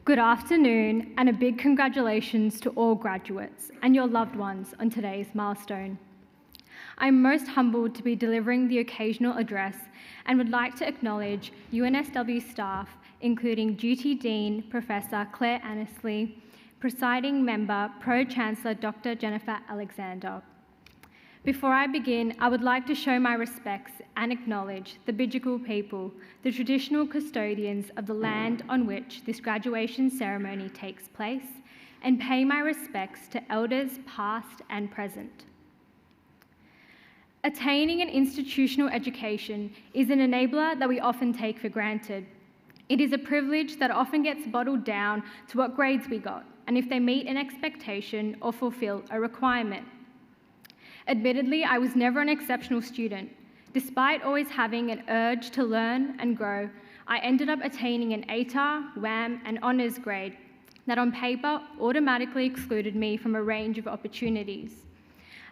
Good afternoon, and a big congratulations to all graduates and your loved ones on today's milestone. I'm most humbled to be delivering the occasional address and would like to acknowledge UNSW staff, including Duty Dean Professor Claire Annesley, Presiding Member Pro-Chancellor Dr. Jennifer Alexander. Before I begin, I would like to show my respects and acknowledge the Bidjigal people, the traditional custodians of the land on which this graduation ceremony takes place, and pay my respects to elders past and present. Attaining an institutional education is an enabler that we often take for granted. It is a privilege that often gets bottled down to what grades we got, and if they meet an expectation or fulfill a requirement. Admittedly, I was never an exceptional student. Despite always having an urge to learn and grow, I ended up attaining an ATAR, WAM, and honours grade that on paper automatically excluded me from a range of opportunities.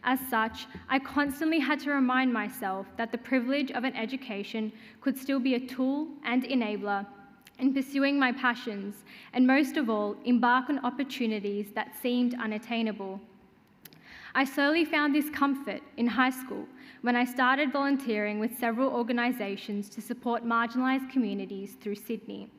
As such, I constantly had to remind myself that the privilege of an education could still be a tool and enabler in pursuing my passions, and most of all, embark on opportunities that seemed unattainable. I slowly found this comfort in high school when I started volunteering with several organisations to support marginalised communities through Sydney.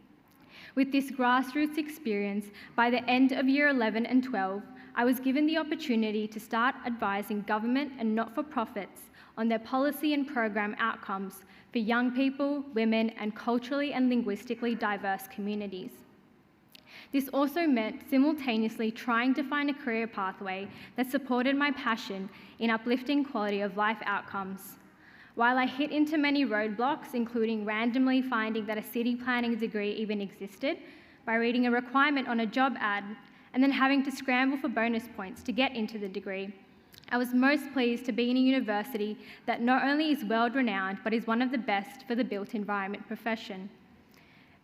With this grassroots experience, by the end of year 11 and 12, I was given the opportunity to start advising government and not-for-profits on their policy and program outcomes for young people, women, and culturally and linguistically diverse communities. This also meant simultaneously trying to find a career pathway that supported my passion in uplifting quality of life outcomes. While I hit into many roadblocks, including randomly finding that a city planning degree even existed by reading a requirement on a job ad, and then having to scramble for bonus points to get into the degree, I was most pleased to be in a university that not only is world-renowned, but is one of the best for the built environment profession.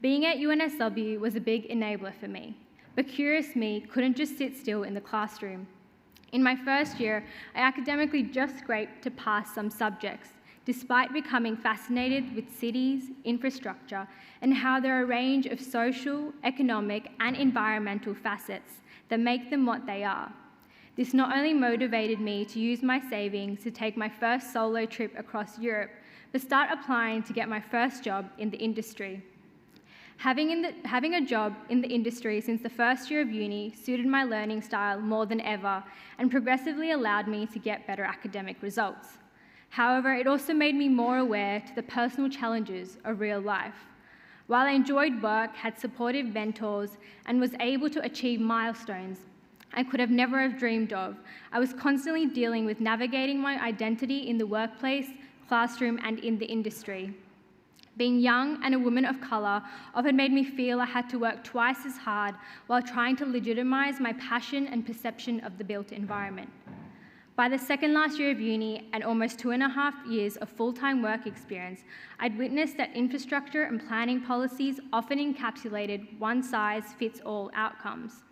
Being at UNSW was a big enabler for me, but curious me couldn't just sit still in the classroom. In my first year, I academically just scraped to pass some subjects, despite becoming fascinated with cities, infrastructure, and how there are a range of social, economic, and environmental facets that make them what they are. This not only motivated me to use my savings to take my first solo trip across Europe, but start applying to get my first job in the industry. Having a job in the industry since the first year of uni suited my learning style more than ever and progressively allowed me to get better academic results. However, it also made me more aware to the personal challenges of real life. While I enjoyed work, had supportive mentors, and was able to achieve milestones I could have never dreamed of, I was constantly dealing with navigating my identity in the workplace, classroom, and in the industry. Being young and a woman of colour often made me feel I had to work twice as hard while trying to legitimise my passion and perception of the built environment. By the second last year of uni and almost 2.5 years of full-time work experience, I'd witnessed that infrastructure and planning policies often encapsulated one-size-fits-all outcomes.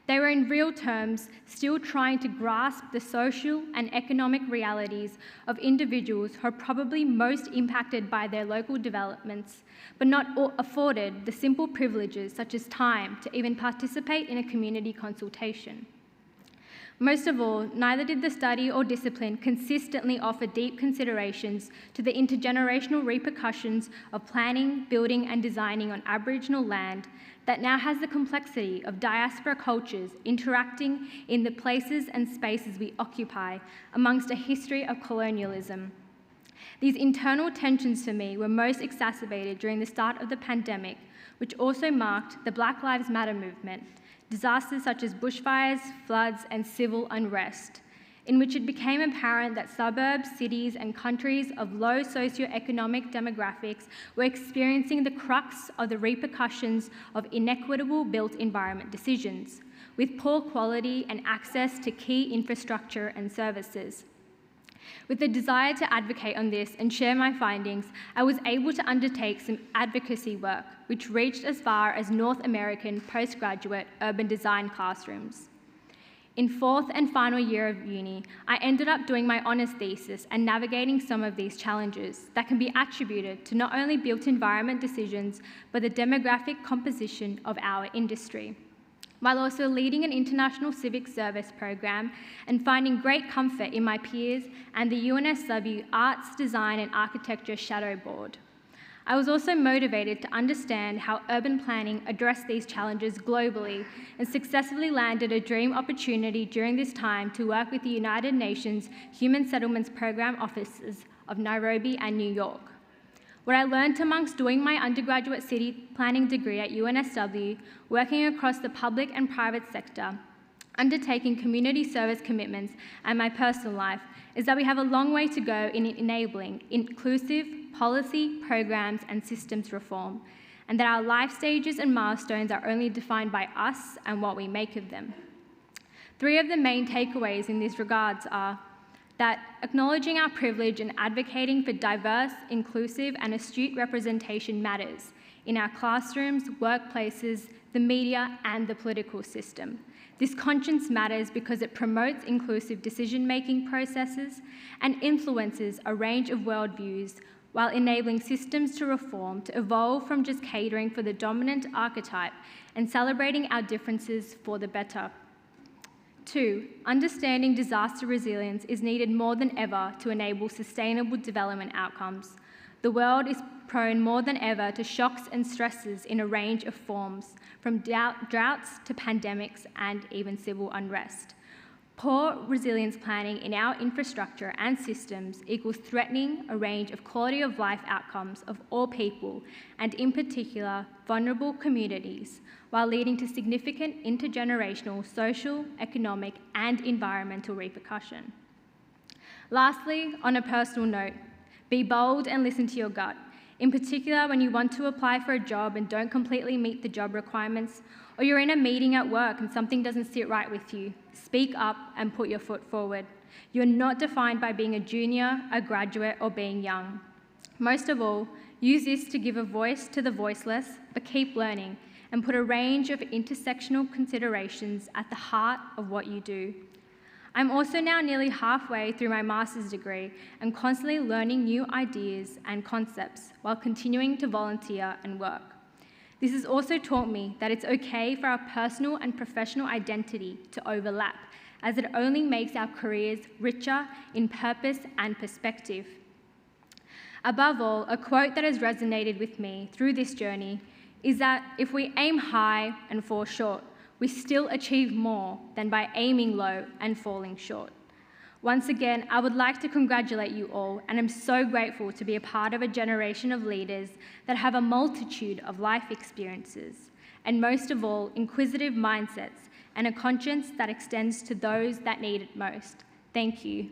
They were in real terms still trying to grasp the social and economic realities of individuals who are probably most impacted by their local developments, but not afforded the simple privileges such as time to even participate in a community consultation. Most of all, neither did the study or discipline consistently offer deep considerations to the intergenerational repercussions of planning, building, and designing on Aboriginal land that now has the complexity of diaspora cultures interacting in the places and spaces we occupy amongst a history of colonialism. These internal tensions for me were most exacerbated during the start of the pandemic, which also marked the Black Lives Matter movement, disasters such as bushfires, floods, and civil unrest, in which it became apparent that suburbs, cities, and countries of low socioeconomic demographics were experiencing the crux of the repercussions of inequitable built environment decisions, with poor quality and access to key infrastructure and services. With the desire to advocate on this and share my findings, I was able to undertake some advocacy work, which reached as far as North American postgraduate urban design classrooms. In fourth and final year of uni, I ended up doing my honours thesis and navigating some of these challenges that can be attributed to not only built environment decisions, but the demographic composition of our industry, while also leading an international civic service program and finding great comfort in my peers and the UNSW Arts, Design and Architecture Shadow Board. I was also motivated to understand how urban planning addressed these challenges globally and successfully landed a dream opportunity during this time to work with the United Nations Human Settlements Program offices of Nairobi and New York. What I learned amongst doing my undergraduate city planning degree at UNSW, working across the public and private sector, undertaking community service commitments, and my personal life is that we have a long way to go in enabling inclusive policy, programs, and systems reform, and that our life stages and milestones are only defined by us and what we make of them. 3 of the main takeaways in these regards are that acknowledging our privilege and advocating for diverse, inclusive, and astute representation matters in our classrooms, workplaces, the media, and the political system. This conscience matters because it promotes inclusive decision-making processes and influences a range of worldviews while enabling systems to reform, to evolve from just catering for the dominant archetype and celebrating our differences for the better. 2, understanding disaster resilience is needed more than ever to enable sustainable development outcomes. The world is prone more than ever to shocks and stresses in a range of forms, from droughts to pandemics and even civil unrest. Poor resilience planning in our infrastructure and systems equals threatening a range of quality of life outcomes of all people, and in particular, vulnerable communities, while leading to significant intergenerational social, economic, and environmental repercussion. Lastly, on a personal note, be bold and listen to your gut. In particular, when you want to apply for a job and don't completely meet the job requirements, or you're in a meeting at work and something doesn't sit right with you, speak up and put your foot forward. You're not defined by being a junior, a graduate, or being young. Most of all, use this to give a voice to the voiceless, but keep learning and put a range of intersectional considerations at the heart of what you do. I'm also now nearly halfway through my master's degree and constantly learning new ideas and concepts while continuing to volunteer and work. This has also taught me that it's okay for our personal and professional identity to overlap, as it only makes our careers richer in purpose and perspective. Above all, a quote that has resonated with me through this journey is that if we aim high and fall short, we still achieve more than by aiming low and falling short. Once again, I would like to congratulate you all, and I'm so grateful to be a part of a generation of leaders that have a multitude of life experiences, and most of all, inquisitive mindsets and a conscience that extends to those that need it most. Thank you.